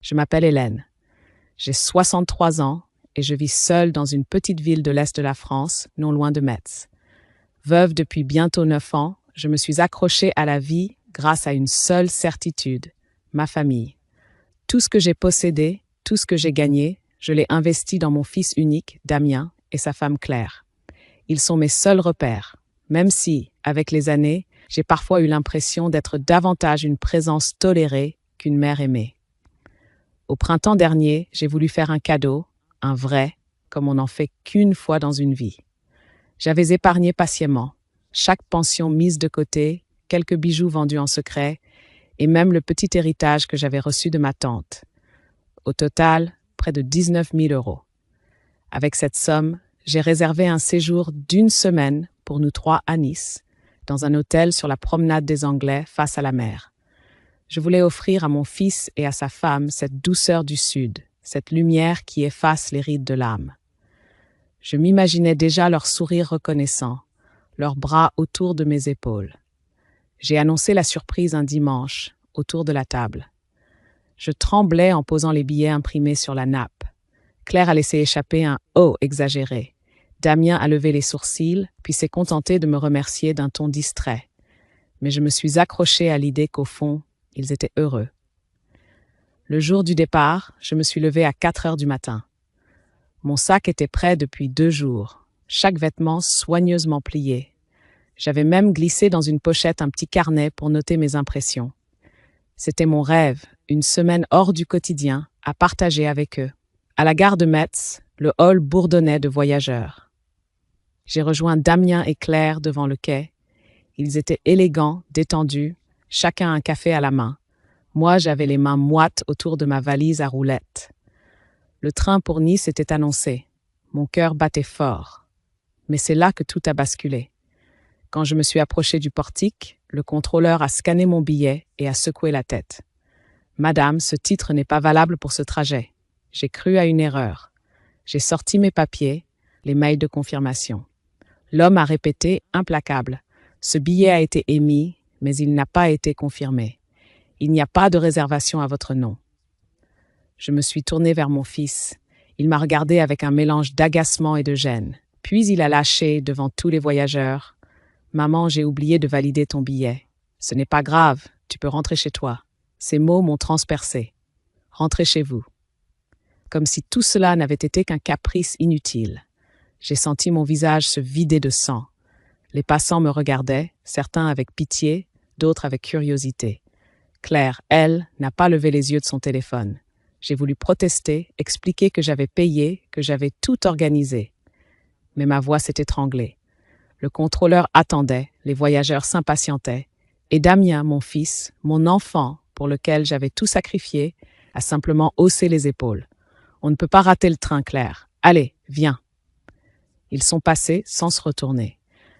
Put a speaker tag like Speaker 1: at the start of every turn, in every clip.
Speaker 1: Je m'appelle Hélène. J'ai 63 ans et je vis seule dans une petite ville de l'Est de la France, non loin de Metz. Veuve depuis bientôt 9 ans, je me suis accrochée à la vie grâce à une seule certitude, ma famille. Tout ce que j'ai possédé, tout ce que j'ai gagné, je l'ai investi dans mon fils unique, Damien, et sa femme Claire. Ils sont mes seuls repères, même si, avec les années, j'ai parfois eu l'impression d'être davantage une présence tolérée qu'une mère aimée. Au printemps dernier, j'ai voulu faire un cadeau, un vrai, comme on n'en fait qu'une fois dans une vie. J'avais épargné patiemment, chaque pension mise de côté, quelques bijoux vendus en secret, et même le petit héritage que j'avais reçu de ma tante. Au total, près de 19 000 €. Avec cette somme, j'ai réservé un séjour d'1 semaine pour nous 3 à Nice, dans un hôtel sur la promenade des Anglais face à la mer. Je voulais offrir à mon fils et à sa femme cette douceur du Sud, cette lumière qui efface les rides de l'âme. Je m'imaginais déjà leur sourire reconnaissant, leurs bras autour de mes épaules. J'ai annoncé la surprise un dimanche, autour de la table. Je tremblais en posant les billets imprimés sur la nappe. Claire a laissé échapper un « oh » exagéré. Damien a levé les sourcils, puis s'est contenté de me remercier d'un ton distrait. Mais je me suis accrochée à l'idée qu'au fond, ils étaient heureux. Le jour du départ, je me suis levée à 4 heures du matin. Mon sac était prêt depuis 2 jours, chaque vêtement soigneusement plié. J'avais même glissé dans une pochette un petit carnet pour noter mes impressions. C'était mon rêve, une semaine hors du quotidien, à partager avec eux. À la gare de Metz, le hall bourdonnait de voyageurs. J'ai rejoint Damien et Claire devant le quai. Ils étaient élégants, détendus, chacun un café à la main. Moi, j'avais les mains moites autour de ma valise à roulettes. Le train pour Nice était annoncé. Mon cœur battait fort. Mais c'est là que tout a basculé. Quand je me suis approchée du portique, le contrôleur a scanné mon billet et a secoué la tête. « Madame, ce titre n'est pas valable pour ce trajet. » J'ai cru à une erreur. J'ai sorti mes papiers, les mails de confirmation. L'homme a répété, implacable. « Ce billet a été émis, mais il n'a pas été confirmé. Il n'y a pas de réservation à votre nom. » Je me suis tournée vers mon fils. Il m'a regardé avec un mélange d'agacement et de gêne. Puis il a lâché devant tous les voyageurs. « Maman, j'ai oublié de valider ton billet. Ce n'est pas grave, tu peux rentrer chez toi. » Ces mots m'ont transpercé. « Rentrez chez vous. » Comme si tout cela n'avait été qu'un caprice inutile. J'ai senti mon visage se vider de sang. Les passants me regardaient, certains avec pitié, d'autres avec curiosité. Claire, elle, n'a pas levé les yeux de son téléphone. J'ai voulu protester, expliquer que j'avais payé, que j'avais tout organisé. Mais ma voix s'est étranglée. Le contrôleur attendait, les voyageurs s'impatientaient, et Damien, mon fils, mon enfant, pour lequel j'avais tout sacrifié, a simplement haussé les épaules. « On ne peut pas rater le train, Claire. Allez, viens. » Ils sont passés sans se retourner.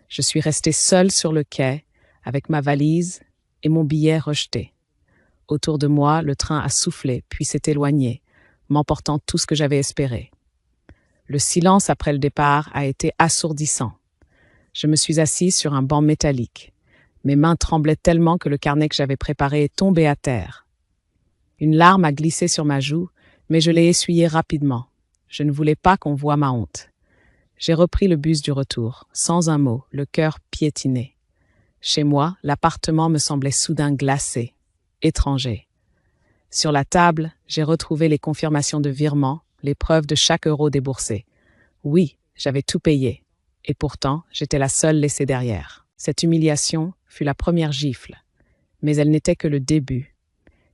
Speaker 1: Je suis restée seule sur le quai, avec ma valise et mon billet rejeté. Autour de moi, le train a soufflé, puis s'est éloigné, m'emportant tout ce que j'avais espéré. Le silence après le départ a été assourdissant. Je me suis assise sur un banc métallique. Mes mains tremblaient tellement que le carnet que j'avais préparé est tombé à terre. Une larme a glissé sur ma joue, mais je l'ai essuyée rapidement. Je ne voulais pas qu'on voie ma honte. J'ai repris le bus du retour, sans un mot, le cœur piétiné. Chez moi, l'appartement me semblait soudain glacé, étranger. Sur la table, j'ai retrouvé les confirmations de virement, les preuves de chaque euro déboursé. Oui, j'avais tout payé. Et pourtant, j'étais la seule laissée derrière. Cette humiliation fut la première gifle. Mais elle n'était que le début.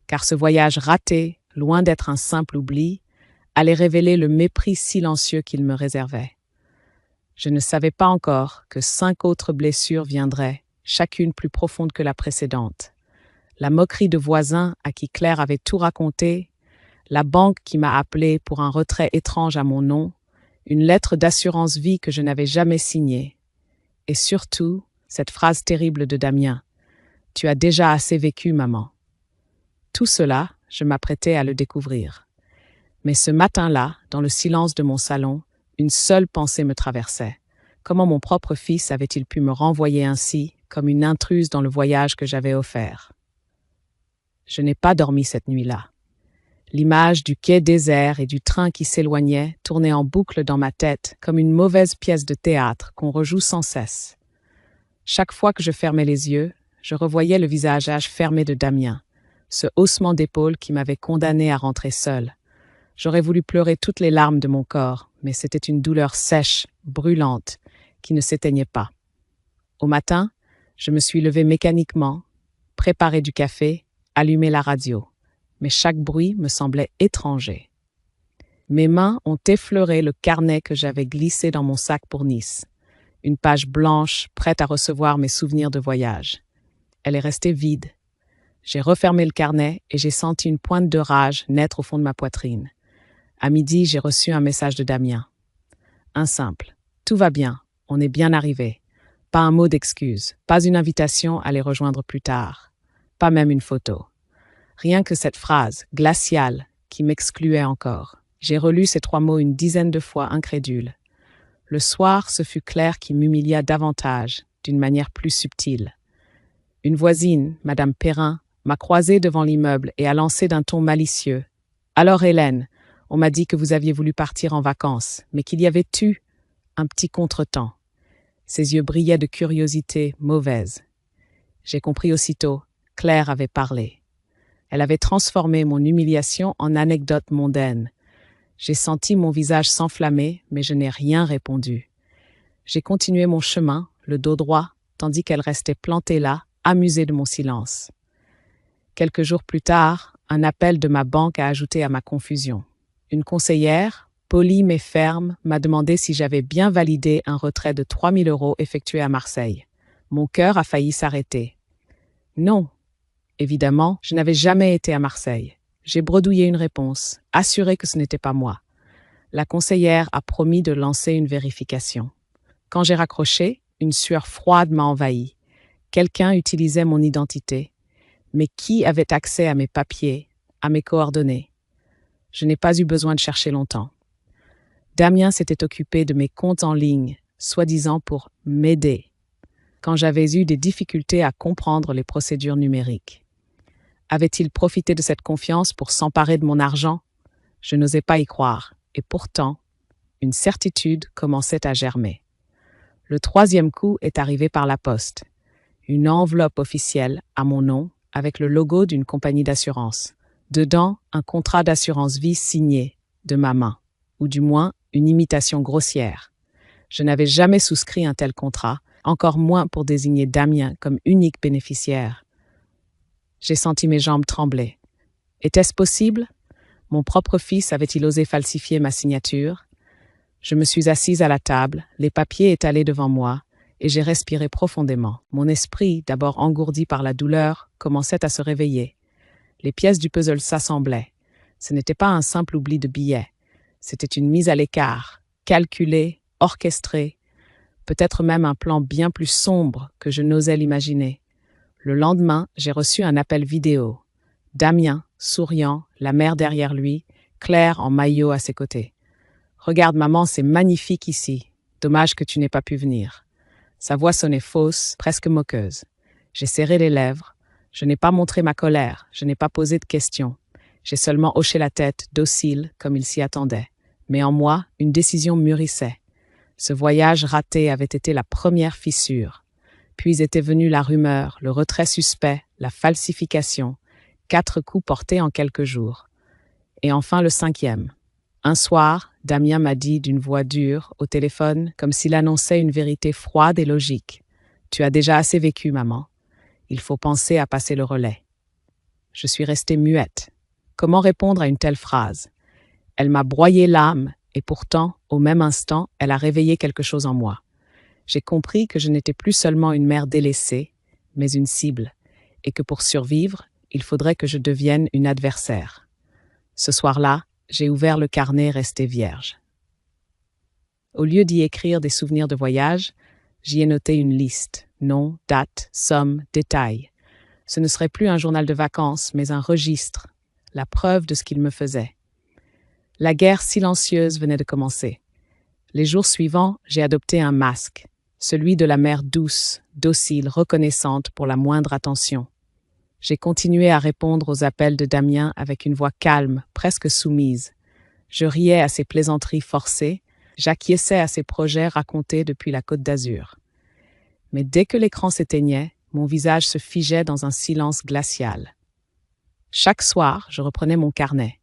Speaker 1: Car ce voyage raté, loin d'être un simple oubli, allait révéler le mépris silencieux qu'il me réservait. Je ne savais pas encore que 5 autres blessures viendraient, chacune plus profonde que la précédente. La moquerie de voisins à qui Claire avait tout raconté, la banque qui m'a appelée pour un retrait étrange à mon nom, une lettre d'assurance vie que je n'avais jamais signée. Et surtout, cette phrase terrible de Damien. « Tu as déjà assez vécu, maman. » Tout cela, je m'apprêtais à le découvrir. Mais ce matin-là, dans le silence de mon salon, une seule pensée me traversait. Comment mon propre fils avait-il pu me renvoyer ainsi, comme une intruse dans le voyage que j'avais offert? Je n'ai pas dormi cette nuit-là. L'image du quai désert et du train qui s'éloignait tournait en boucle dans ma tête comme une mauvaise pièce de théâtre qu'on rejoue sans cesse. Chaque fois que je fermais les yeux, je revoyais le visage fermé de Damien, ce haussement d'épaule qui m'avait condamné à rentrer seul. J'aurais voulu pleurer toutes les larmes de mon corps, mais c'était une douleur sèche, brûlante, qui ne s'éteignait pas. Au matin, je me suis levée mécaniquement, préparé du café, allumé la radio, mais chaque bruit me semblait étranger. Mes mains ont effleuré le carnet que j'avais glissé dans mon sac pour Nice, une page blanche prête à recevoir mes souvenirs de voyage. Elle est restée vide. J'ai refermé le carnet et j'ai senti une pointe de rage naître au fond de ma poitrine. À midi, j'ai reçu un message de Damien. Un simple. Tout va bien, on est bien arrivé. Pas un mot d'excuse, pas une invitation à les rejoindre plus tard, pas même une photo. Rien que cette phrase, glaciale, qui m'excluait encore. J'ai relu ces 3 mots une dizaine de fois, incrédule. Le soir, ce fut Claire qui m'humilia davantage, d'une manière plus subtile. Une voisine, Madame Perrin, m'a croisée devant l'immeuble et a lancé d'un ton malicieux. « Alors Hélène, on m'a dit que vous aviez voulu partir en vacances, mais qu'il y avait eu un petit contretemps. » Ses yeux brillaient de curiosité mauvaise. J'ai compris aussitôt, Claire avait parlé. Elle avait transformé mon humiliation en anecdote mondaine. J'ai senti mon visage s'enflammer, mais je n'ai rien répondu. J'ai continué mon chemin, le dos droit, tandis qu'elle restait plantée là, amusée de mon silence. Quelques jours plus tard, un appel de ma banque a ajouté à ma confusion. Une conseillère, polie mais ferme, m'a demandé si j'avais bien validé un retrait de 3 000 € effectué à Marseille. Mon cœur a failli s'arrêter. Non. Évidemment, je n'avais jamais été à Marseille. J'ai bredouillé une réponse, assuré que ce n'était pas moi. La conseillère a promis de lancer une vérification. Quand j'ai raccroché, une sueur froide m'a envahi. Quelqu'un utilisait mon identité. Mais qui avait accès à mes papiers, à mes coordonnées? Je n'ai pas eu besoin de chercher longtemps. Damien s'était occupé de mes comptes en ligne, soi-disant pour m'aider, quand j'avais eu des difficultés à comprendre les procédures numériques. Avait-il profité de cette confiance pour s'emparer de mon argent? Je n'osais pas y croire, et pourtant, une certitude commençait à germer. Le 3e coup est arrivé par la poste. Une enveloppe officielle à mon nom, avec le logo d'une compagnie d'assurance. Dedans, un contrat d'assurance vie signé, de ma main, ou du moins une imitation grossière. Je n'avais jamais souscrit un tel contrat, encore moins pour désigner Damien comme unique bénéficiaire. J'ai senti mes jambes trembler. Était-ce possible? Mon propre fils avait-il osé falsifier ma signature? Je me suis assise à la table, les papiers étalés devant moi, et j'ai respiré profondément. Mon esprit, d'abord engourdi par la douleur, commençait à se réveiller. Les pièces du puzzle s'assemblaient. Ce n'était pas un simple oubli de billets. C'était une mise à l'écart, calculée, orchestrée, peut-être même un plan bien plus sombre que je n'osais l'imaginer. Le lendemain, j'ai reçu un appel vidéo. Damien, souriant, la mère derrière lui, Claire en maillot à ses côtés. « Regarde maman, c'est magnifique ici. Dommage que tu n'aies pas pu venir. » Sa voix sonnait fausse, presque moqueuse. J'ai serré les lèvres. Je n'ai pas montré ma colère, je n'ai pas posé de questions. J'ai seulement hoché la tête, docile, comme il s'y attendait. Mais en moi, une décision mûrissait. Ce voyage raté avait été la première fissure. Puis était venue la rumeur, le retrait suspect, la falsification. 4 coups portés en quelques jours. Et enfin le 5e. Un soir, Damien m'a dit d'une voix dure, au téléphone, comme s'il annonçait une vérité froide et logique. « Tu as déjà assez vécu, maman. Il faut penser à passer le relais. » Je suis restée muette. Comment répondre à une telle phrase? Elle m'a broyé l'âme, et pourtant, au même instant, elle a réveillé quelque chose en moi. J'ai compris que je n'étais plus seulement une mère délaissée, mais une cible, et que pour survivre, il faudrait que je devienne une adversaire. Ce soir-là, j'ai ouvert le carnet resté vierge. Au lieu d'y écrire des souvenirs de voyage, j'y ai noté une liste, nom, date, somme, détails. Ce ne serait plus un journal de vacances, mais un registre, la preuve de ce qu'il me faisait. La guerre silencieuse venait de commencer. Les jours suivants, j'ai adopté un masque, celui de la mère douce, docile, reconnaissante pour la moindre attention. J'ai continué à répondre aux appels de Damien avec une voix calme, presque soumise. Je riais à ses plaisanteries forcées, j'acquiesçais à ses projets racontés depuis la Côte d'Azur. Mais dès que l'écran s'éteignait, mon visage se figeait dans un silence glacial. Chaque soir, je reprenais mon carnet.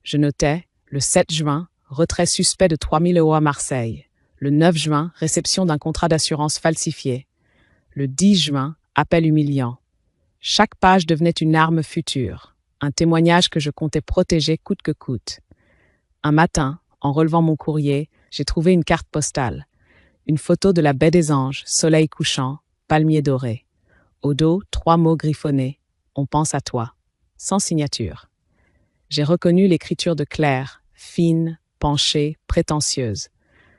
Speaker 1: Je notais, le 7 juin, retrait suspect de 3 000 € à Marseille. Le 9 juin, réception d'un contrat d'assurance falsifié. Le 10 juin, appel humiliant. Chaque page devenait une arme future, un témoignage que je comptais protéger coûte que coûte. Un matin, en relevant mon courrier, j'ai trouvé une carte postale. Une photo de la baie des Anges, soleil couchant, palmier doré. Au dos, 3 mots griffonnés. On pense à toi. Sans signature. J'ai reconnu l'écriture de Claire, fine, penchée, prétentieuse.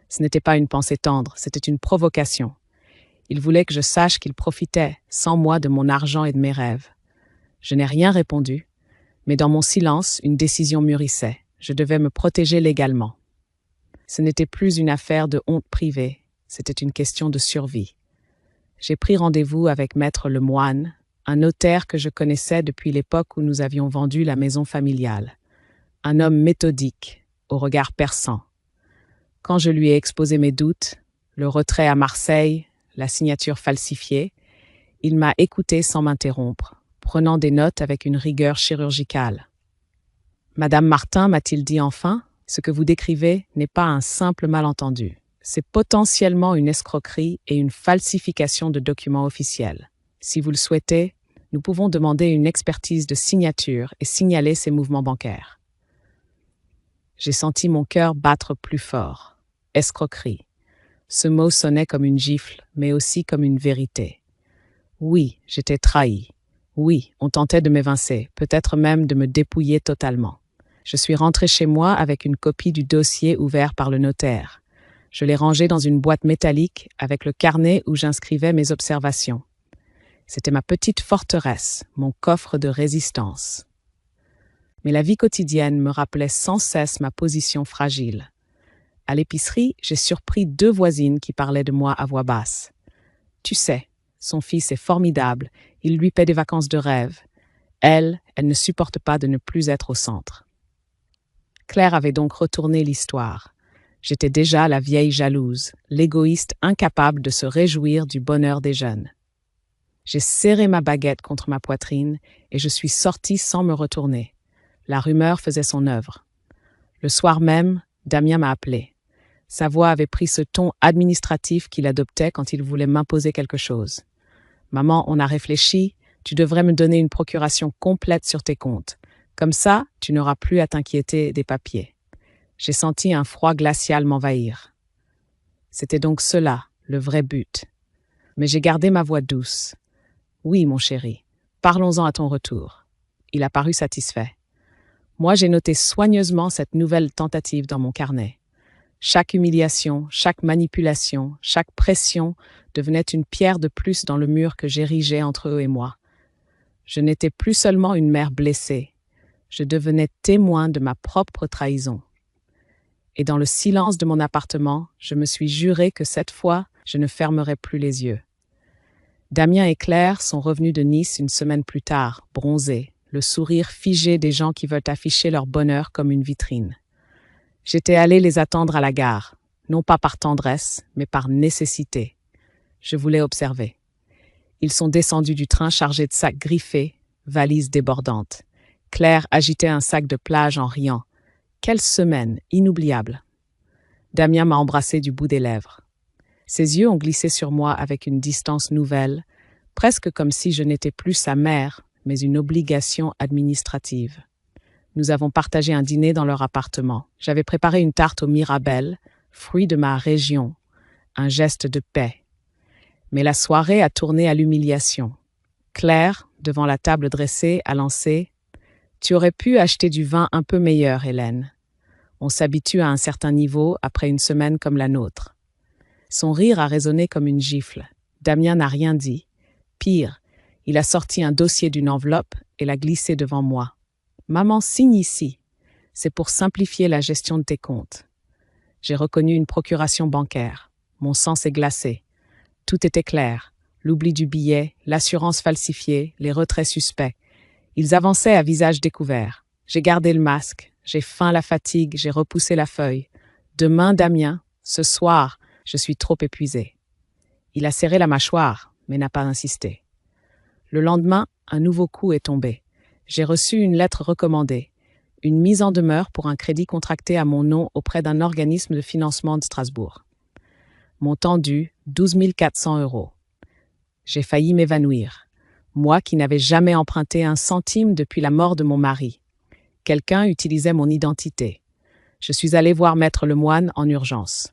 Speaker 1: Ce n'était pas une pensée tendre, c'était une provocation. Il voulait que je sache qu'il profitait, sans moi, de mon argent et de mes rêves. Je n'ai rien répondu, mais dans mon silence, une décision mûrissait. Je devais me protéger légalement. Ce n'était plus une affaire de honte privée, c'était une question de survie. J'ai pris rendez-vous avec Maître Lemoine, un notaire que je connaissais depuis l'époque où nous avions vendu la maison familiale. Un homme méthodique, au regard perçant. Quand je lui ai exposé mes doutes, le retrait à Marseille, la signature falsifiée, il m'a écouté sans m'interrompre, prenant des notes avec une rigueur chirurgicale. « Madame Martin, m'a-t-il dit enfin, ce que vous décrivez n'est pas un simple malentendu. C'est potentiellement une escroquerie et une falsification de documents officiels. Si vous le souhaitez, nous pouvons demander une expertise de signature et signaler ces mouvements bancaires. » J'ai senti mon cœur battre plus fort. Escroquerie. Ce mot sonnait comme une gifle, mais aussi comme une vérité. Oui, j'étais trahi. Oui, on tentait de m'évincer, peut-être même de me dépouiller totalement. Je suis rentré chez moi avec une copie du dossier ouvert par le notaire. Je l'ai rangé dans une boîte métallique avec le carnet où j'inscrivais mes observations. C'était ma petite forteresse, mon coffre de résistance. Mais la vie quotidienne me rappelait sans cesse ma position fragile. À l'épicerie, j'ai surpris 2 voisines qui parlaient de moi à voix basse. « Tu sais, son fils est formidable, il lui paie des vacances de rêve. Elle ne supporte pas de ne plus être au centre. » Claire avait donc retourné l'histoire. J'étais déjà la vieille jalouse, l'égoïste incapable de se réjouir du bonheur des jeunes. J'ai serré ma baguette contre ma poitrine et je suis sortie sans me retourner. La rumeur faisait son œuvre. Le soir même, Damien m'a appelé. Sa voix avait pris ce ton administratif qu'il adoptait quand il voulait m'imposer quelque chose. « Maman, on a réfléchi, tu devrais me donner une procuration complète sur tes comptes. Comme ça, tu n'auras plus à t'inquiéter des papiers. » J'ai senti un froid glacial m'envahir. C'était donc cela, le vrai but. Mais j'ai gardé ma voix douce. « Oui, mon chéri, parlons-en à ton retour. » Il a paru satisfait. Moi, j'ai noté soigneusement cette nouvelle tentative dans mon carnet. Chaque humiliation, chaque manipulation, chaque pression devenait une pierre de plus dans le mur que j'érigeais entre eux et moi. Je n'étais plus seulement une mère blessée, je devenais témoin de ma propre trahison. Et dans le silence de mon appartement, je me suis juré que cette fois, je ne fermerais plus les yeux. Damien et Claire sont revenus de Nice une semaine plus tard, bronzés, le sourire figé des gens qui veulent afficher leur bonheur comme une vitrine. J'étais allée les attendre à la gare, non pas par tendresse, mais par nécessité. Je voulais observer. Ils sont descendus du train chargés de sacs griffés, valises débordantes. Claire agitait un sac de plage en riant. Quelle semaine inoubliable! Damien m'a embrassé du bout des lèvres. Ses yeux ont glissé sur moi avec une distance nouvelle, presque comme si je n'étais plus sa mère, mais une obligation administrative. Nous avons partagé un dîner dans leur appartement. J'avais préparé une tarte aux mirabelles, fruit de ma région, un geste de paix. Mais la soirée a tourné à l'humiliation. Claire, devant la table dressée, a lancé « Tu aurais pu acheter du vin un peu meilleur, Hélène. On s'habitue à un certain niveau après une semaine comme la nôtre. » Son rire a résonné comme une gifle. Damien n'a rien dit. Pire, il a sorti un dossier d'une enveloppe et l'a glissé devant moi. « Maman, signe ici. C'est pour simplifier la gestion de tes comptes. » J'ai reconnu une procuration bancaire. Mon sang s'est glacé. Tout était clair. L'oubli du billet, l'assurance falsifiée, les retraits suspects. Ils avançaient à visage découvert. J'ai gardé le masque, j'ai feint la fatigue, j'ai repoussé la feuille. Demain, Damien, ce soir, je suis trop épuisé. Il a serré la mâchoire, mais n'a pas insisté. Le lendemain, un nouveau coup est tombé. J'ai reçu une lettre recommandée, une mise en demeure pour un crédit contracté à mon nom auprès d'un organisme de financement de Strasbourg. Montant dû, 12 400 €. J'ai failli m'évanouir, moi qui n'avais jamais emprunté un centime depuis la mort de mon mari. Quelqu'un utilisait mon identité. Je suis allé voir Maître Lemoine en urgence.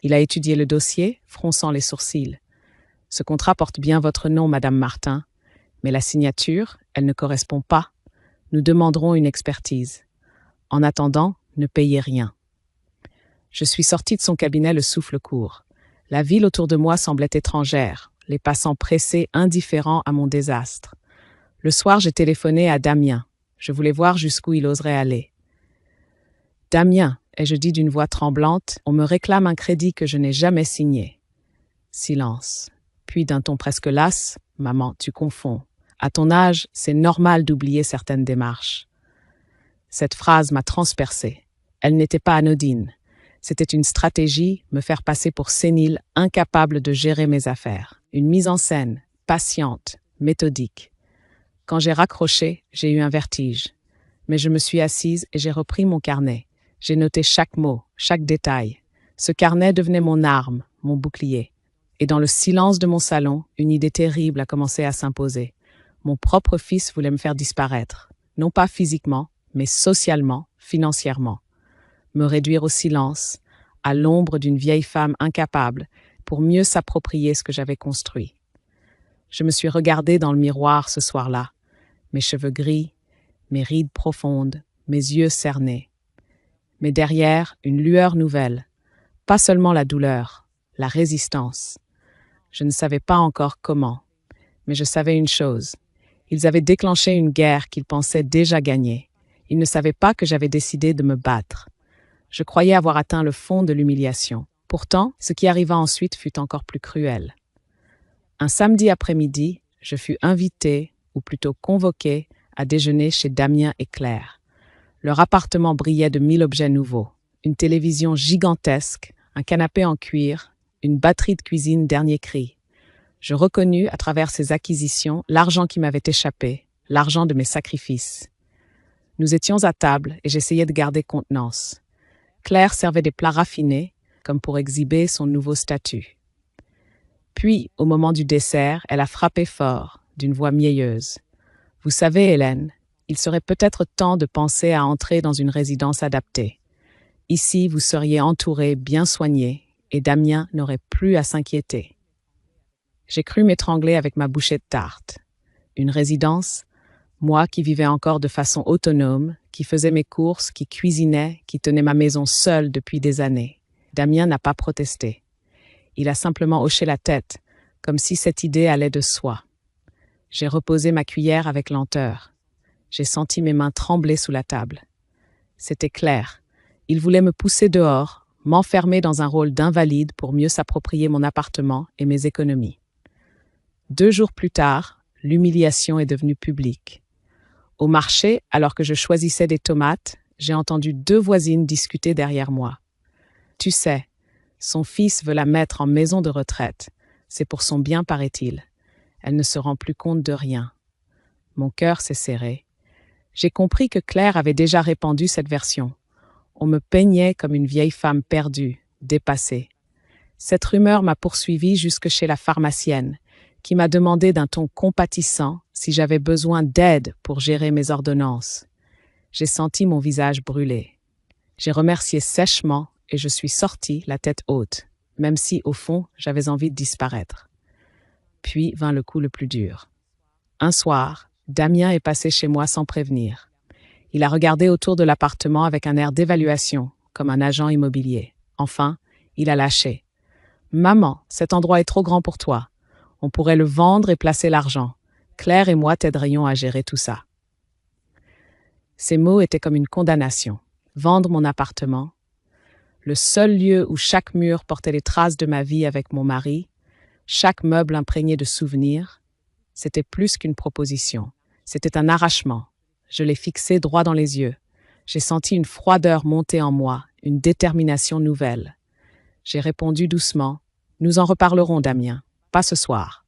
Speaker 1: Il a étudié le dossier, fronçant les sourcils. « Ce contrat porte bien votre nom, Madame Martin, mais la signature, elle ne correspond pas. Nous demanderons une expertise. En attendant, ne payez rien. » Je suis sorti de son cabinet le souffle court. La ville autour de moi semblait étrangère, les passants pressés, indifférents à mon désastre. Le soir, j'ai téléphoné à Damien. Je voulais voir jusqu'où il oserait aller. « Damien, » ai-je dit d'une voix tremblante, « on me réclame un crédit que je n'ai jamais signé. » Silence. Puis d'un ton presque las, « Maman, tu confonds. À ton âge, c'est normal d'oublier certaines démarches. » Cette phrase m'a transpercée. Elle n'était pas anodine. C'était une stratégie, me faire passer pour sénile, incapable de gérer mes affaires. Une mise en scène, patiente, méthodique. Quand j'ai raccroché, j'ai eu un vertige. Mais je me suis assise et j'ai repris mon carnet. J'ai noté chaque mot, chaque détail. Ce carnet devenait mon arme, mon bouclier. Et dans le silence de mon salon, une idée terrible a commencé à s'imposer. Mon propre fils voulait me faire disparaître. Non pas physiquement, mais socialement, financièrement. Me réduire au silence, à l'ombre d'une vieille femme incapable, pour mieux s'approprier ce que j'avais construit. Je me suis regardée dans le miroir ce soir-là, mes cheveux gris, mes rides profondes, mes yeux cernés. Mais derrière, une lueur nouvelle, pas seulement la douleur, la résistance. Je ne savais pas encore comment, mais je savais une chose. Ils avaient déclenché une guerre qu'ils pensaient déjà gagner. Ils ne savaient pas que j'avais décidé de me battre. Je croyais avoir atteint le fond de l'humiliation. Pourtant, ce qui arriva ensuite fut encore plus cruel. Un samedi après-midi, je fus invitée, ou plutôt convoquée, à déjeuner chez Damien et Claire. Leur appartement brillait de 1000 objets nouveaux. Une télévision gigantesque, un canapé en cuir, une batterie de cuisine dernier cri. Je reconnus, à travers ces acquisitions, l'argent qui m'avait échappé, l'argent de mes sacrifices. Nous étions à table et j'essayais de garder contenance. Claire servait des plats raffinés, comme pour exhiber son nouveau statut. Puis, au moment du dessert, elle a frappé fort, d'une voix mielleuse. « Vous savez, Hélène, il serait peut-être temps de penser à entrer dans une résidence adaptée. Ici, vous seriez entourée, bien soignée, et Damien n'aurait plus à s'inquiéter. » J'ai cru m'étrangler avec ma bouchée de tarte. Une résidence, moi qui vivais encore de façon autonome, qui faisais mes courses, qui cuisinais, qui tenais ma maison seule depuis des années. Damien n'a pas protesté. Il a simplement hoché la tête, comme si cette idée allait de soi. J'ai reposé ma cuillère avec lenteur. J'ai senti mes mains trembler sous la table. C'était clair. Il voulait me pousser dehors, m'enfermer dans un rôle d'invalide pour mieux s'approprier mon appartement et mes économies. 2 jours plus tard, l'humiliation est devenue publique. Au marché, alors que je choisissais des tomates, j'ai entendu 2 voisines discuter derrière moi. « Tu sais, son fils veut la mettre en maison de retraite. C'est pour son bien, paraît-il. Elle ne se rend plus compte de rien. » Mon cœur s'est serré. J'ai compris que Claire avait déjà répandu cette version. On me peignait comme une vieille femme perdue, dépassée. Cette rumeur m'a poursuivie jusque chez la pharmacienne, qui m'a demandé d'un ton compatissant si j'avais besoin d'aide pour gérer mes ordonnances. J'ai senti mon visage brûler. J'ai remercié sèchement et je suis sortie la tête haute, même si, au fond, j'avais envie de disparaître. Puis vint le coup le plus dur. Un soir, Damien est passé chez moi sans prévenir. Il a regardé autour de l'appartement avec un air d'évaluation, comme un agent immobilier. Enfin, il a lâché. « Maman, cet endroit est trop grand pour toi. On pourrait le vendre et placer l'argent. Claire et moi t'aiderions à gérer tout ça. » Ces mots étaient comme une condamnation. Vendre mon appartement, le seul lieu où chaque mur portait les traces de ma vie avec mon mari, chaque meuble imprégné de souvenirs, c'était plus qu'une proposition. C'était un arrachement. Je l'ai fixé droit dans les yeux. J'ai senti une froideur monter en moi, une détermination nouvelle. J'ai répondu doucement, « Nous en reparlerons, Damien, pas ce soir. »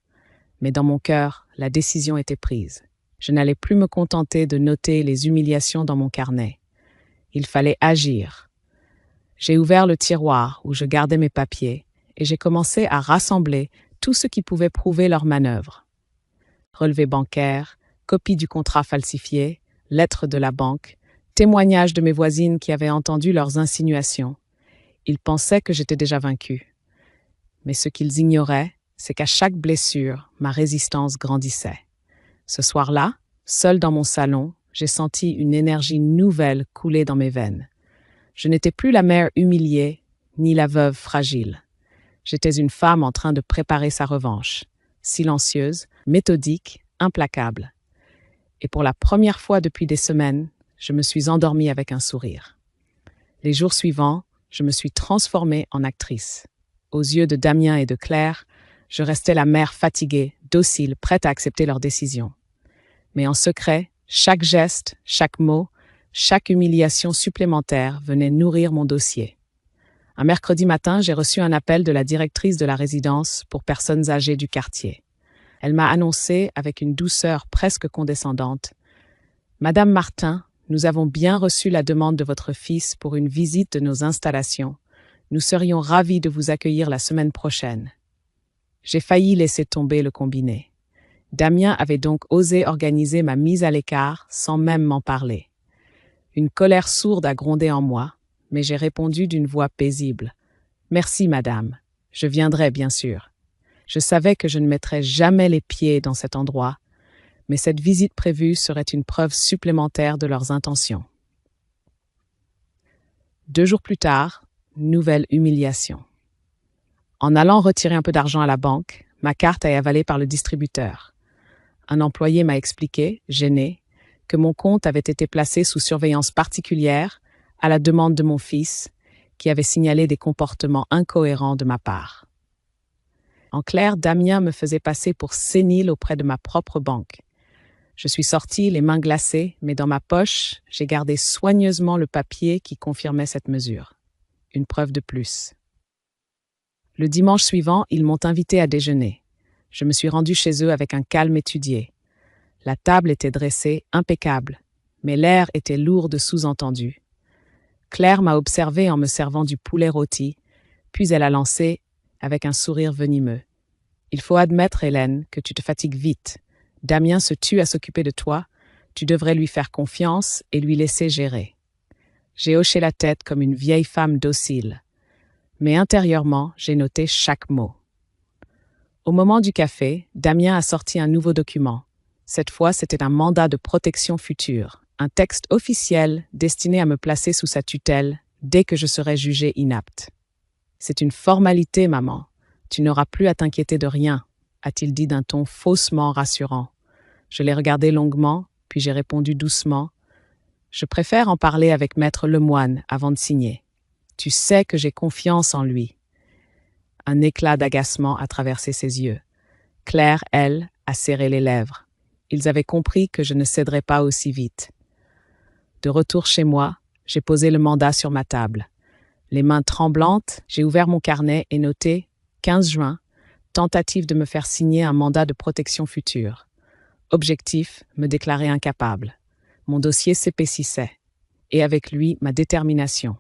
Speaker 1: Mais dans mon cœur, la décision était prise. Je n'allais plus me contenter de noter les humiliations dans mon carnet. Il fallait agir. J'ai ouvert le tiroir où je gardais mes papiers et j'ai commencé à rassembler tout ce qui pouvait prouver leur manœuvre. Relevé bancaire, copie du contrat falsifié, lettres de la banque, témoignages de mes voisines qui avaient entendu leurs insinuations. Ils pensaient que j'étais déjà vaincue. Mais ce qu'ils ignoraient, c'est qu'à chaque blessure, ma résistance grandissait. Ce soir-là, seule dans mon salon, j'ai senti une énergie nouvelle couler dans mes veines. Je n'étais plus la mère humiliée, ni la veuve fragile. J'étais une femme en train de préparer sa revanche, silencieuse, méthodique, implacable. Et pour la première fois depuis des semaines, je me suis endormie avec un sourire. Les jours suivants, je me suis transformée en actrice. Aux yeux de Damien et de Claire, je restais la mère fatiguée, docile, prête à accepter leurs décisions. Mais en secret, chaque geste, chaque mot, chaque humiliation supplémentaire venait nourrir mon dossier. Un mercredi matin, j'ai reçu un appel de la directrice de la résidence pour personnes âgées du quartier. Elle m'a annoncé, avec une douceur presque condescendante, « Madame Martin, nous avons bien reçu la demande de votre fils pour une visite de nos installations. Nous serions ravis de vous accueillir la semaine prochaine. » J'ai failli laisser tomber le combiné. Damien avait donc osé organiser ma mise à l'écart sans même m'en parler. Une colère sourde a grondé en moi, mais j'ai répondu d'une voix paisible. « Merci, madame. Je viendrai, bien sûr. » Je savais que je ne mettrais jamais les pieds dans cet endroit, mais cette visite prévue serait une preuve supplémentaire de leurs intentions. 2 jours plus tard, nouvelle humiliation. En allant retirer un peu d'argent à la banque, ma carte est avalée par le distributeur. Un employé m'a expliqué, gêné, que mon compte avait été placé sous surveillance particulière à la demande de mon fils, qui avait signalé des comportements incohérents de ma part. En clair, Damien me faisait passer pour sénile auprès de ma propre banque. Je suis sortie, les mains glacées, mais dans ma poche, j'ai gardé soigneusement le papier qui confirmait cette mesure. Une preuve de plus. Le dimanche suivant, ils m'ont invité à déjeuner. Je me suis rendue chez eux avec un calme étudié. La table était dressée, impeccable, mais l'air était lourd de sous-entendus. Claire m'a observé en me servant du poulet rôti, puis elle a lancé, avec un sourire venimeux. « Il faut admettre, Hélène, que tu te fatigues vite. Damien se tue à s'occuper de toi. Tu devrais lui faire confiance et lui laisser gérer. » J'ai hoché la tête comme une vieille femme docile. Mais intérieurement, j'ai noté chaque mot. Au moment du café, Damien a sorti un nouveau document. Cette fois, c'était un mandat de protection future, un texte officiel destiné à me placer sous sa tutelle dès que je serai jugée inapte. « C'est une formalité, maman. Tu n'auras plus à t'inquiéter de rien, » a-t-il dit d'un ton faussement rassurant. Je l'ai regardé longuement, puis j'ai répondu doucement. « Je préfère en parler avec Maître Lemoine avant de signer. Tu sais que j'ai confiance en lui. » Un éclat d'agacement a traversé ses yeux. Claire, elle, a serré les lèvres. Ils avaient compris que je ne céderais pas aussi vite. De retour chez moi, j'ai posé le mandat sur ma table. Les mains tremblantes, j'ai ouvert mon carnet et noté « 15 juin, tentative de me faire signer un mandat de protection future. Objectif, me déclarer incapable. » Mon dossier s'épaississait, et avec lui ma détermination.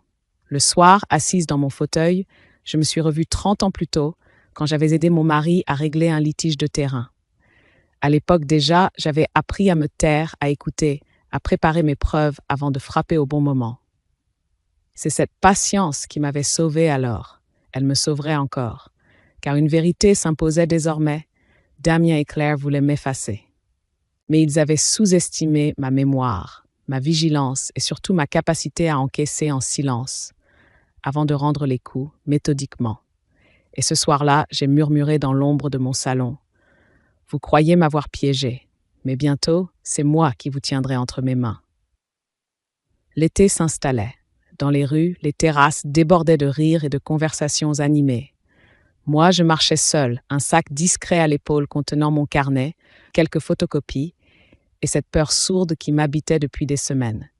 Speaker 1: Le soir, assise dans mon fauteuil, je me suis revue 30 ans plus tôt, quand j'avais aidé mon mari à régler un litige de terrain. À l'époque déjà, j'avais appris à me taire, à écouter, à préparer mes preuves avant de frapper au bon moment. C'est cette patience qui m'avait sauvée alors. Elle me sauverait encore, car une vérité s'imposait désormais. Damien et Claire voulaient m'effacer. Mais ils avaient sous-estimé ma mémoire, ma vigilance et surtout ma capacité à encaisser en silence, avant de rendre les coups méthodiquement. Et ce soir-là, j'ai murmuré dans l'ombre de mon salon. « Vous croyez m'avoir piégé, mais bientôt, c'est moi qui vous tiendrai entre mes mains. » L'été s'installait. Dans les rues, les terrasses débordaient de rires et de conversations animées. Moi, je marchais seule, un sac discret à l'épaule contenant mon carnet, quelques photocopies, et cette peur sourde qui m'habitait depuis des semaines.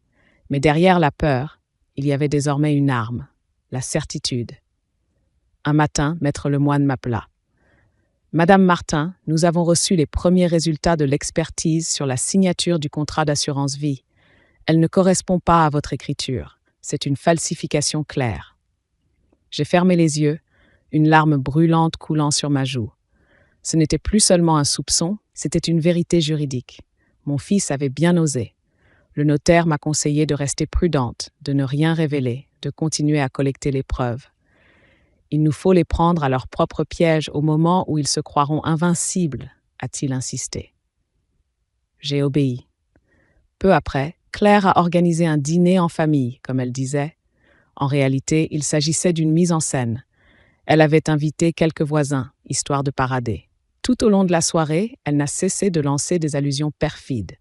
Speaker 1: Mais derrière la peur, il y avait désormais une arme, la certitude. Un matin, Maître Lemoine m'appela. Madame Martin, nous avons reçu les premiers résultats de l'expertise sur la signature du contrat d'assurance vie. Elle ne correspond pas à votre écriture. C'est une falsification claire. J'ai fermé les yeux, une larme brûlante coulant sur ma joue. Ce n'était plus seulement un soupçon, c'était une vérité juridique. Mon fils avait bien osé. Le notaire m'a conseillé de rester prudente, de ne rien révéler, de continuer à collecter les preuves. Il nous faut les prendre à leur propre piège au moment où ils se croiront invincibles, a-t-il insisté. J'ai obéi. Peu après, Claire a organisé un dîner en famille, comme elle disait. En réalité, il s'agissait d'une mise en scène. Elle avait invité quelques voisins, histoire de parader. Tout au long de la soirée, elle n'a cessé de lancer des allusions perfides.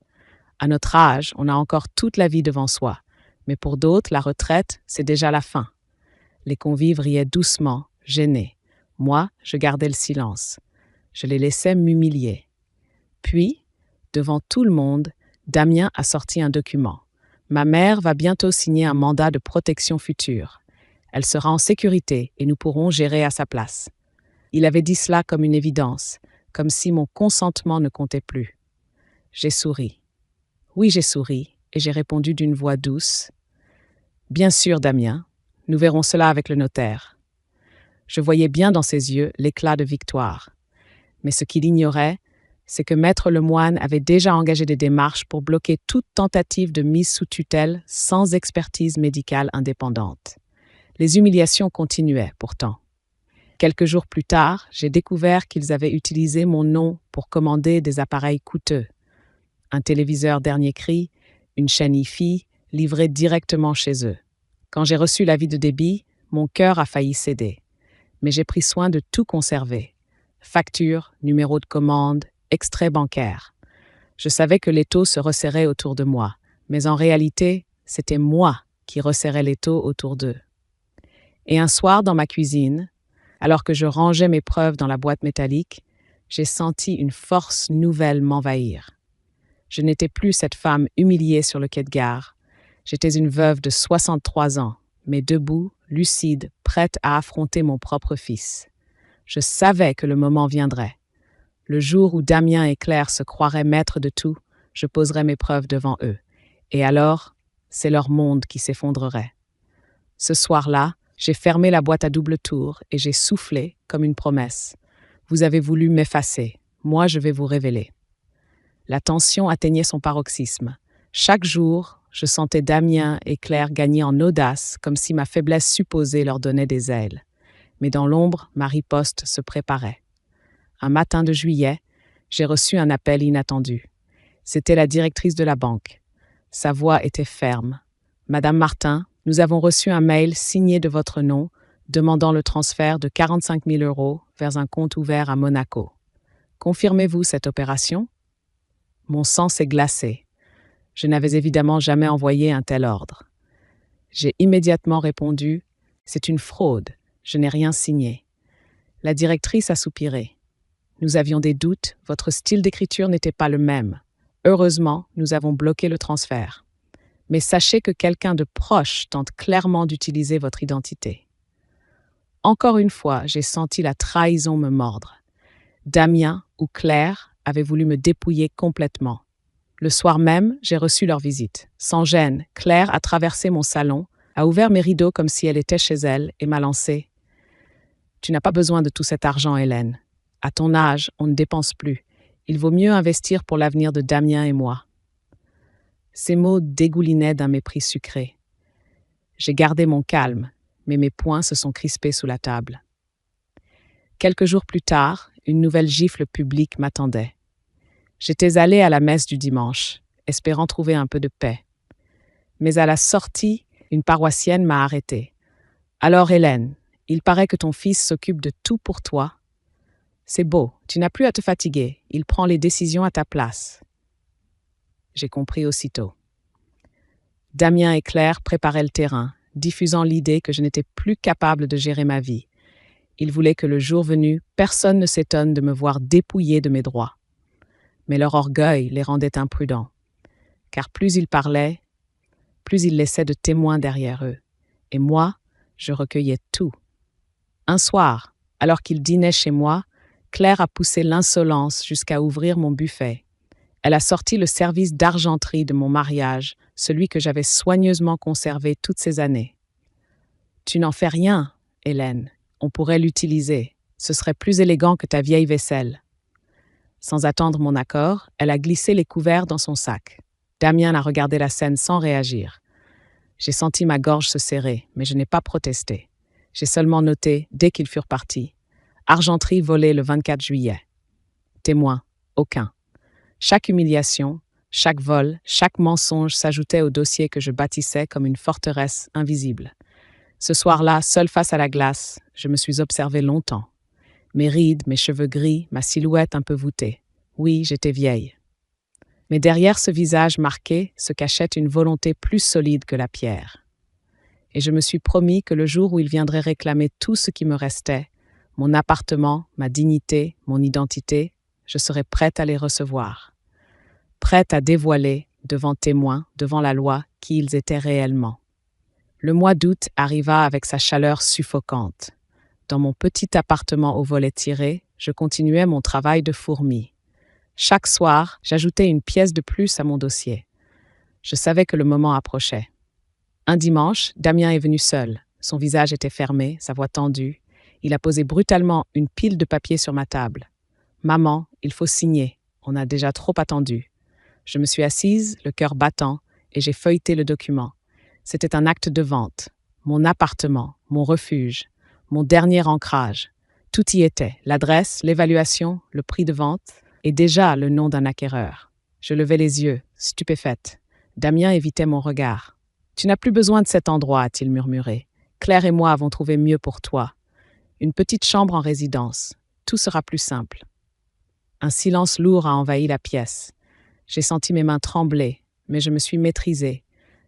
Speaker 1: À notre âge, on a encore toute la vie devant soi. Mais pour d'autres, la retraite, c'est déjà la fin. Les convives riaient doucement, gênés. Moi, je gardais le silence. Je les laissais m'humilier. Puis, devant tout le monde, Damien a sorti un document. Ma mère va bientôt signer un mandat de protection future. Elle sera en sécurité et nous pourrons gérer à sa place. Il avait dit cela comme une évidence, comme si mon consentement ne comptait plus. J'ai souri. Oui, j'ai souri, et j'ai répondu d'une voix douce. « Bien sûr, Damien, nous verrons cela avec le notaire. » Je voyais bien dans ses yeux l'éclat de victoire. Mais ce qu'il ignorait, c'est que Maître Lemoine avait déjà engagé des démarches pour bloquer toute tentative de mise sous tutelle sans expertise médicale indépendante. Les humiliations continuaient, pourtant. Quelques jours plus tard, j'ai découvert qu'ils avaient utilisé mon nom pour commander des appareils coûteux. Un téléviseur dernier cri, une chaîne hi-fi, livrés directement chez eux. Quand j'ai reçu l'avis de débit, mon cœur a failli céder. Mais j'ai pris soin de tout conserver. Factures, numéro de commande, extraits bancaires. Je savais que l'étau se resserrait autour de moi, mais en réalité, c'était moi qui resserrais l'étau autour d'eux. Et un soir, dans ma cuisine, alors que je rangeais mes preuves dans la boîte métallique, j'ai senti une force nouvelle m'envahir. Je n'étais plus cette femme humiliée sur le quai de gare. J'étais une veuve de 63 ans, mais debout, lucide, prête à affronter mon propre fils. Je savais que le moment viendrait. Le jour où Damien et Claire se croiraient maîtres de tout, je poserais mes preuves devant eux. Et alors, c'est leur monde qui s'effondrerait. Ce soir-là, j'ai fermé la boîte à double tour et j'ai soufflé comme une promesse. Vous avez voulu m'effacer, moi je vais vous révéler. La tension atteignait son paroxysme. Chaque jour, je sentais Damien et Claire gagner en audace, comme si ma faiblesse supposée leur donnait des ailes. Mais dans l'ombre, ma riposte se préparait. Un matin de juillet, j'ai reçu un appel inattendu. C'était la directrice de la banque. Sa voix était ferme. « Madame Martin, nous avons reçu un mail signé de votre nom demandant le transfert de 45 000 € vers un compte ouvert à Monaco. Confirmez-vous cette opération ?» Mon sang s'est glacé. Je n'avais évidemment jamais envoyé un tel ordre. J'ai immédiatement répondu « C'est une fraude, je n'ai rien signé. » La directrice a soupiré. Nous avions des doutes, votre style d'écriture n'était pas le même. Heureusement, nous avons bloqué le transfert. Mais sachez que quelqu'un de proche tente clairement d'utiliser votre identité. Encore une fois, j'ai senti la trahison me mordre. Damien ou Claire avaient voulu me dépouiller complètement. Le soir même, j'ai reçu leur visite. Sans gêne, Claire a traversé mon salon, a ouvert mes rideaux comme si elle était chez elle et m'a lancé « Tu n'as pas besoin de tout cet argent, Hélène. À ton âge, on ne dépense plus. Il vaut mieux investir pour l'avenir de Damien et moi. » Ces mots dégoulinaient d'un mépris sucré. J'ai gardé mon calme, mais mes poings se sont crispés sous la table. Quelques jours plus tard, une nouvelle gifle publique m'attendait. J'étais allée à la messe du dimanche, espérant trouver un peu de paix. Mais à la sortie, une paroissienne m'a arrêtée. « Alors Hélène, il paraît que ton fils s'occupe de tout pour toi. C'est beau, tu n'as plus à te fatiguer, il prend les décisions à ta place. » J'ai compris aussitôt. Damien et Claire préparaient le terrain, diffusant l'idée que je n'étais plus capable de gérer ma vie. Ils voulaient que le jour venu, personne ne s'étonne de me voir dépouillée de mes droits. mais leur orgueil les rendait imprudents, car plus ils parlaient, plus ils laissaient de témoins derrière eux. Et moi, je recueillais tout. Un soir, alors qu'ils dînaient chez moi, Claire a poussé l'insolence jusqu'à ouvrir mon buffet. Elle a sorti le service d'argenterie de mon mariage, celui que j'avais soigneusement conservé toutes ces années. « Tu n'en fais rien, Hélène. On pourrait l'utiliser. Ce serait plus élégant que ta vieille vaisselle. » Sans attendre mon accord, elle a glissé les couverts dans son sac. Damien a regardé la scène sans réagir. J'ai senti ma gorge se serrer, mais je n'ai pas protesté. J'ai seulement noté, dès qu'ils furent partis, « Argenterie volée le 24 juillet. » Témoin, aucun. Chaque humiliation, chaque vol, chaque mensonge s'ajoutait au dossier que je bâtissais comme une forteresse invisible. Ce soir-là, seule face à la glace, je me suis observé longtemps. Mes rides, mes cheveux gris, ma silhouette un peu voûtée. Oui, j'étais vieille. Mais derrière ce visage marqué se cachait une volonté plus solide que la pierre. Et je me suis promis que le jour où il viendrait réclamer tout ce qui me restait, mon appartement, ma dignité, mon identité, je serais prête à les recevoir. Prête à dévoiler, devant témoins, devant la loi, qui ils étaient réellement. Le mois d'août arriva avec sa chaleur suffocante. Dans mon petit appartement au volet tiré, je continuais mon travail de fourmi. Chaque soir, j'ajoutais une pièce de plus à mon dossier. Je savais que le moment approchait. Un dimanche, Damien est venu seul. Son visage était fermé, sa voix tendue. Il a posé brutalement une pile de papier sur ma table. « Maman, il faut signer. On a déjà trop attendu. » Je me suis assise, le cœur battant, et j'ai feuilleté le document. C'était un acte de vente. Mon appartement, mon refuge, mon dernier ancrage. Tout y était, l'adresse, l'évaluation, le prix de vente, et déjà le nom d'un acquéreur. Je levai les yeux, stupéfaite. Damien évitait mon regard. « Tu n'as plus besoin de cet endroit, a-t-il murmuré. Claire et moi avons trouvé mieux pour toi. Une petite chambre en résidence. Tout sera plus simple. » Un silence lourd a envahi la pièce. J'ai senti mes mains trembler, mais je me suis maîtrisée.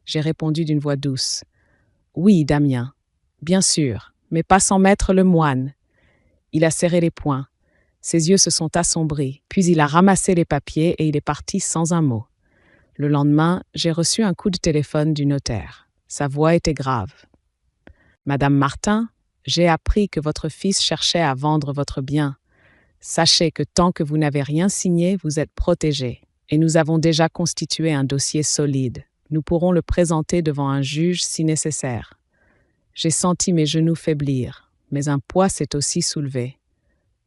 Speaker 1: J'ai répondu d'une voix douce. « Oui, Damien. Bien sûr, mais pas sans mettre le moine. » Il a serré les poings. Ses yeux se sont assombris, puis il a ramassé les papiers et il est parti sans un mot. Le lendemain, j'ai reçu un coup de téléphone du notaire. Sa voix était grave. « Madame Martin, j'ai appris que votre fils cherchait à vendre votre bien. Sachez que tant que vous n'avez rien signé, vous êtes protégée. Et nous avons déjà constitué un dossier solide. Nous pourrons le présenter devant un juge si nécessaire. » J'ai senti mes genoux faiblir, mais un poids s'est aussi soulevé.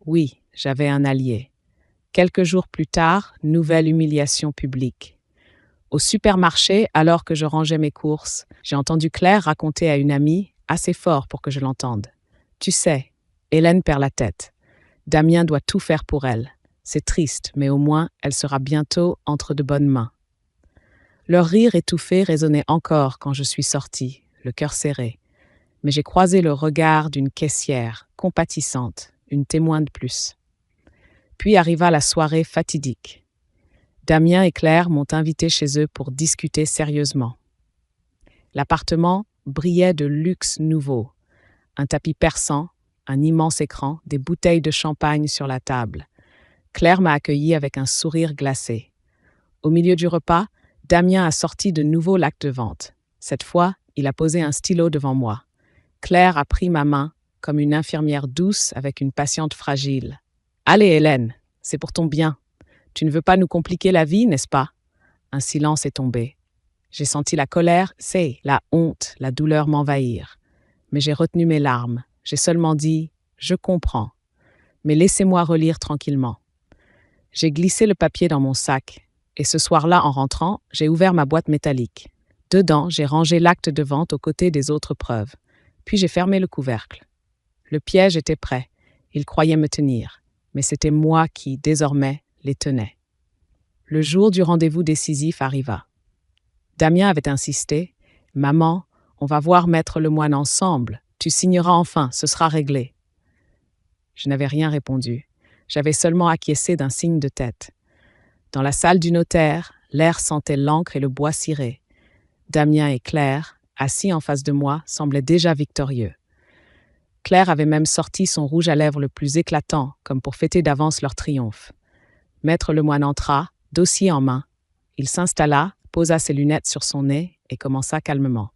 Speaker 1: Oui, j'avais un allié. Quelques jours plus tard, nouvelle humiliation publique. Au supermarché, alors que je rangeais mes courses, j'ai entendu Claire raconter à une amie, assez fort pour que je l'entende. « Tu sais, Hélène perd la tête. Damien doit tout faire pour elle. C'est triste, mais au moins, elle sera bientôt entre de bonnes mains. » Leur rire étouffé résonnait encore quand je suis sortie, le cœur serré. Mais j'ai croisé le regard d'une caissière, compatissante, une témoin de plus. Puis arriva la soirée fatidique. Damien et Claire m'ont invité chez eux pour discuter sérieusement. L'appartement brillait de luxe nouveau. Un tapis persan, un immense écran, des bouteilles de champagne sur la table. Claire m'a accueilli avec un sourire glacé. Au milieu du repas, Damien a sorti de nouveau l'acte de vente. Cette fois, il a posé un stylo devant moi. Claire a pris ma main, comme une infirmière douce avec une patiente fragile. « Allez, Hélène, c'est pour ton bien. Tu ne veux pas nous compliquer la vie, n'est-ce pas ?» Un silence est tombé. J'ai senti la colère, la honte, la douleur m'envahir. Mais j'ai retenu mes larmes. J'ai seulement dit « Je comprends. Mais laissez-moi relire tranquillement. » J'ai glissé le papier dans mon sac. Et ce soir-là, en rentrant, j'ai ouvert ma boîte métallique. Dedans, j'ai rangé l'acte de vente aux côtés des autres preuves. Puis j'ai fermé le couvercle. Le piège était prêt. Il croyait me tenir. Mais c'était moi qui, désormais, les tenais. Le jour du rendez-vous décisif arriva. Damien avait insisté. « Maman, on va voir Maître Lemoine ensemble. Tu signeras enfin, ce sera réglé. » Je n'avais rien répondu. J'avais seulement acquiescé d'un signe de tête. Dans la salle du notaire, l'air sentait l'encre et le bois ciré. Damien et Claire, assis en face de moi, semblaient déjà victorieux. Claire avait même sorti son rouge à lèvres le plus éclatant, comme pour fêter d'avance leur triomphe. Maître Lemoine entra, dossier en main. Il s'installa, posa ses lunettes sur son nez et commença calmement.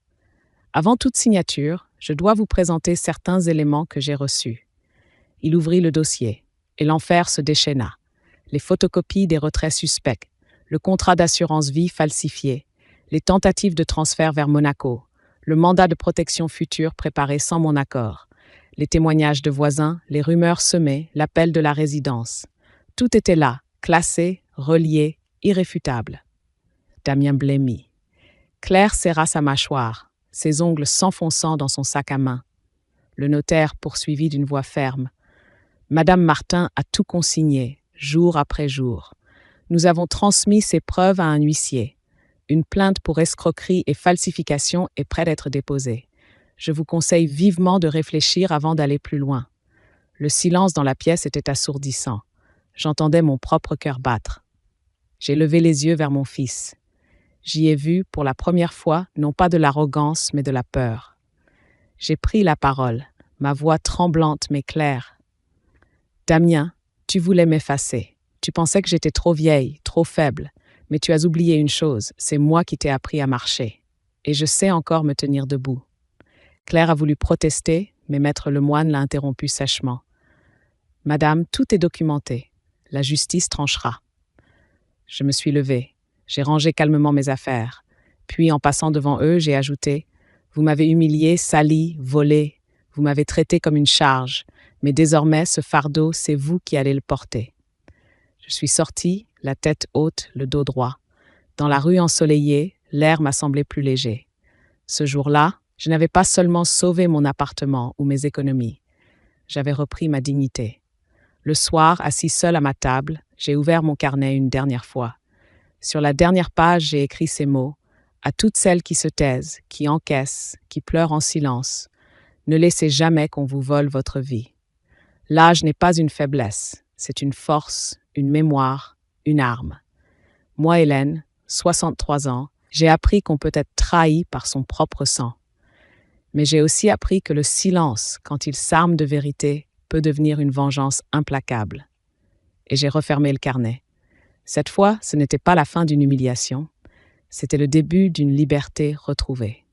Speaker 1: Avant toute signature, je dois vous présenter certains éléments que j'ai reçus. Il ouvrit le dossier, et l'enfer se déchaîna. Les photocopies des retraits suspects, le contrat d'assurance vie falsifié, les tentatives de transfert vers Monaco, le mandat de protection future préparé sans mon accord, les témoignages de voisins, les rumeurs semées, l'appel de la résidence. Tout était là, classé, relié, irréfutable. Damien blêmit. Claire serra sa mâchoire, ses ongles s'enfonçant dans son sac à main. Le notaire poursuivit d'une voix ferme. Madame Martin a tout consigné, jour après jour. Nous avons transmis ces preuves à un huissier. Une plainte pour escroquerie et falsification est prête d'être déposée. Je vous conseille vivement de réfléchir avant d'aller plus loin. Le silence dans la pièce était assourdissant. J'entendais mon propre cœur battre. J'ai levé les yeux vers mon fils. J'y ai vu, pour la première fois, non pas de l'arrogance, mais de la peur. J'ai pris la parole, ma voix tremblante mais claire. Damien, tu voulais m'effacer. Tu pensais que j'étais trop vieille, trop faible. Mais tu as oublié une chose, c'est moi qui t'ai appris à marcher. Et je sais encore me tenir debout. Claire a voulu protester, mais Maître Lemoine l'a interrompu sèchement. Madame, tout est documenté. La justice tranchera. Je me suis levée. J'ai rangé calmement mes affaires. Puis, en passant devant eux, j'ai ajouté « Vous m'avez humilié, sali, volé. Vous m'avez traité comme une charge. Mais désormais, ce fardeau, c'est vous qui allez le porter. » Je suis sortie, la tête haute, le dos droit. Dans la rue ensoleillée, l'air m'a semblé plus léger. Ce jour-là, je n'avais pas seulement sauvé mon appartement ou mes économies. J'avais repris ma dignité. Le soir, assis seul à ma table, j'ai ouvert mon carnet une dernière fois. Sur la dernière page, j'ai écrit ces mots. À toutes celles qui se taisent, qui encaissent, qui pleurent en silence, ne laissez jamais qu'on vous vole votre vie. L'âge n'est pas une faiblesse, c'est une force, une mémoire, une arme. Moi, Hélène, 63 ans, j'ai appris qu'on peut être trahi par son propre sang. Mais j'ai aussi appris que le silence, quand il s'arme de vérité, peut devenir une vengeance implacable. Et j'ai refermé le carnet. Cette fois, ce n'était pas la fin d'une humiliation, c'était le début d'une liberté retrouvée.